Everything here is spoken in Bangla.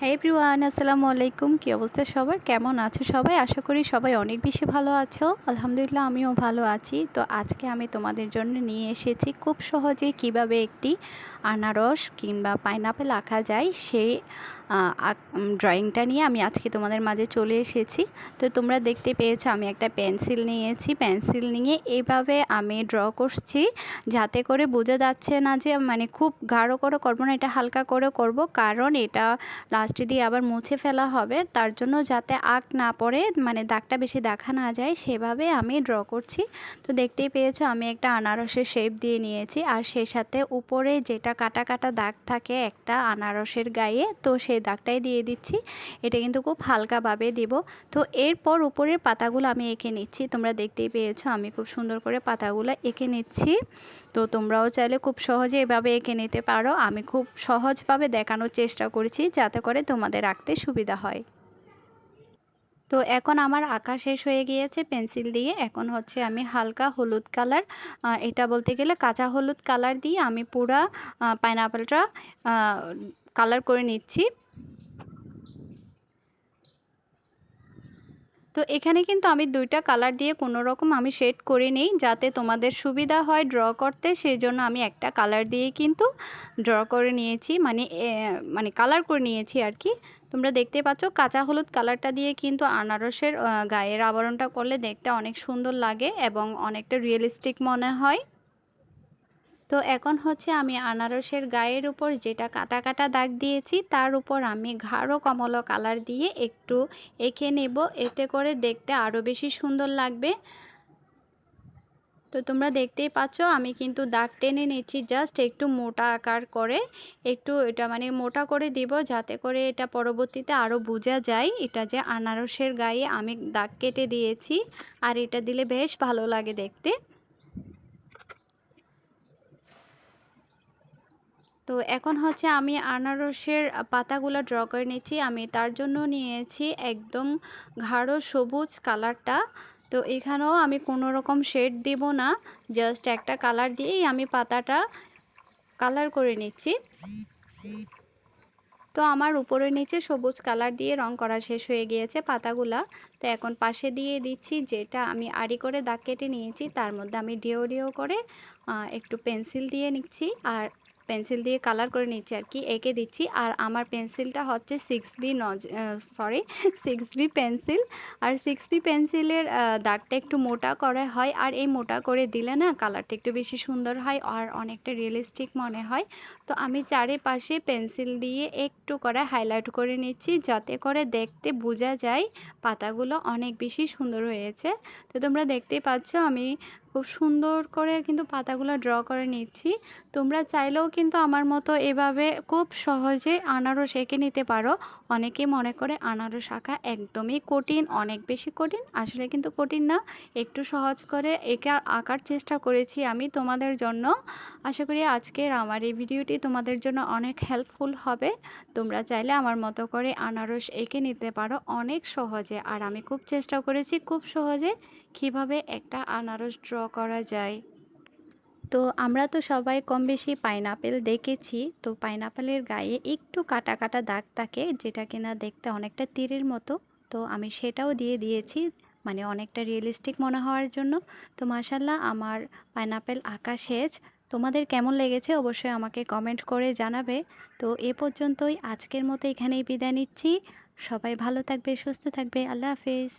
হ্যাঁ এভরিওয়ান, আসসালামু আলাইকুম। কী অবস্থা সবার, কেমন আছো সবাই? আশা করি সবাই অনেক বেশি ভালো আছো। আলহামদুলিল্লাহ আমিও ভালো আছি। তো আজকে আমি তোমাদের জন্য নিয়ে এসেছি খুব সহজে কিভাবে একটি আনারস কিংবা পাইনাপেল আঁকা যায় সেই ড্রয়িংটা নিয়ে আমি আজকে তোমাদের মাঝে চলে এসেছি। তো তোমরা দেখতে পেয়েছো আমি একটা পেন্সিল নিয়েছি। পেন্সিল নিয়ে এইভাবে আমি ড্র করছি, যাতে করে বোঝা যাচ্ছে না যে মানে খুব গাঢ় করে করবো না, এটা হালকা করে করব, কারণ এটা লাস্টে দিয়ে আবার মুছে ফেলা হবে। তার জন্য যাতে আঁক না পড়ে, মানে দাগটা বেশি দেখা না যায়, সেভাবে আমি ড্র করছি। তো দেখতেই পেয়েছো আমি একটা আনারসের শেপ দিয়ে নিয়েছি, আর সেই সাথে উপরে যেটা কাটা কাটা দাগ থাকে একটা আনারসের গায়ে, তো সেই দাগটাই দিয়ে দিচ্ছি। এটা কিন্তু খুব হালকাভাবে দিব। তো এরপর উপরের পাতাগুলো আমি এঁকে নিচ্ছি। তোমরা দেখতেই পেয়েছো আমি খুব সুন্দর করে পাতাগুলো এঁকে নিচ্ছি। তো তোমরাও চাইলে খুব সহজে এভাবে এঁকে নিতে পারো। আমি খুব সহজভাবে দেখানোর চেষ্টা করেছি যাতে করে তোমাদের আঁকতে সুবিধা হয়। তো এখন আমার আঁকা শেষ হয়ে গিয়েছে পেন্সিল দিয়ে। এখন হচ্ছে আমি হালকা হলুদ কালার, এটা বলতে গেলে কাঁচা হলুদ কালার দিয়ে আমি পুরা পাইনাপেলটা কালার করে নিচ্ছি। তো এখানে কিন্তু আমি দুইটা কালার দিয়ে কোনো রকম আমি শেড করে নেই, যাতে তোমাদের সুবিধা হয় ড্র করতে। সেই জন্য আমি একটা কালার দিয়ে কিন্তু ড্র করে নিয়েছি, মানে কালার করে নিয়েছি আর কি। তোমরা দেখতে পাচ্ছ কাঁচা হলুদ কালারটা দিয়ে কিন্তু আনারসের গায়ের আবরণটা করলে দেখতে অনেক সুন্দর লাগে এবং অনেকটা রিয়েলিস্টিক মনে হয়। তো এখন হচ্ছে আমি আনারসের গায়ের উপর যেটা কাটা কাটা দাগ দিয়েছি তার উপর আমি গাঢ় কমলা কালার দিয়ে একটু এঁকে নেব, এতে করে দেখতে আরও বেশি সুন্দর লাগবে। তো তোমরা দেখতেই পাচ্ছ আমি কিন্তু দাগ টেনে নিচ্ছি, জাস্ট একটু মোটা আকার করে, একটু এটা মানে মোটা করে দিব, যাতে করে এটা পরবর্তীতে আরও বোঝা যায় এটা যে আনারসের গায়ে আমি দাগ কেটে দিয়েছি। আর এটা দিলে বেশ ভালো লাগে দেখতে। তো এখন হচ্ছে আমি আনারসের পাতাগুলো ড্র করে নিচ্ছি। আমি তার জন্য নিয়েছি একদম গাঢ় সবুজ কালারটা। তো এখানেও আমি কোনো রকম শেড দিব না, জাস্ট একটা কালার দিয়েই আমি পাতাটা কালার করে নিচ্ছি। তো আমার উপরে নিচে সবুজ কালার দিয়ে রং করা শেষ হয়ে গিয়েছে পাতাগুলা। তো এখন পাশে দিয়ে দিচ্ছি যেটা আমি আড়ি করে দাগ কেটে নিয়েছি, তার মধ্যে আমি ডিও ডিও করে একটু পেন্সিল দিয়ে নিচ্ছি, আর পেন্সিল দিয়ে কালার করে নিচ্ছি আর কি, এঁকে দিচ্ছি। আর আমার পেন্সিলটা হচ্ছে 6B সরি 6B পেন্সিল। আর 6B পেন্সিলের দাগটা একটু মোটা করা হয়, আর এই মোটা করে দিলে না কালারটা একটু বেশি সুন্দর হয় আর অনেকটা রিয়েলিস্টিক মনে হয়। তো আমি চারিপাশে পেন্সিল দিয়ে একটু করে হাইলাইট করে নিচ্ছি, যাতে করে দেখতে বোঝা যায় পাতাগুলো অনেক বেশি সুন্দর হয়েছে। তো তোমরা দেখতেই পাচ্ছ আমি খুব সুন্দর করে কিন্তু পাতাগুলো ড্র করে নিচ্ছি। তোমরা চাইলেও কিন্তু আমার মতো এভাবে খুব সহজে আনারস এঁকে নিতে পারো। অনেকে মনে করে আনারস আঁকা একদমই কঠিন, অনেক বেশি কঠিন, আসলে কিন্তু কঠিন না। একটু সহজ করে এঁকে আঁকার চেষ্টা করেছি আমি তোমাদের জন্য। আশা করি আজকের আমার এই ভিডিওটি তোমাদের জন্য অনেক হেল্পফুল হবে। তোমরা চাইলে আমার মতো করে আনারস এঁকে নিতে পারো অনেক সহজে। আর আমি খুব চেষ্টা করেছি খুব সহজে কিভাবে একটা আনারস ড্র করা যায়। তো আমরা তো সবাই কম বেশি পাইনাপেল দেখেছি। তো পাইনাপেলের গায়ে একটু কাটা কাটা দাগ থাকে, যেটা কিনা দেখতে অনেকটা তীরের মতো। তো আমি সেটাও দিয়ে দিয়েছি, মানে অনেকটা রিয়েলিস্টিক মনে হওয়ার জন্য। তো মাশাল্লাহ আমার পাইনাপেল আঁকা শেষ। তোমাদের কেমন লেগেছে অবশ্যই আমাকে কমেন্ট করে জানাবে। তো এ পর্যন্তই, আজকের মতো এখানেই বিদায় নিচ্ছি। সবাই ভালো থাকবে, সুস্থ থাকবে। আল্লাহ হাফেজ।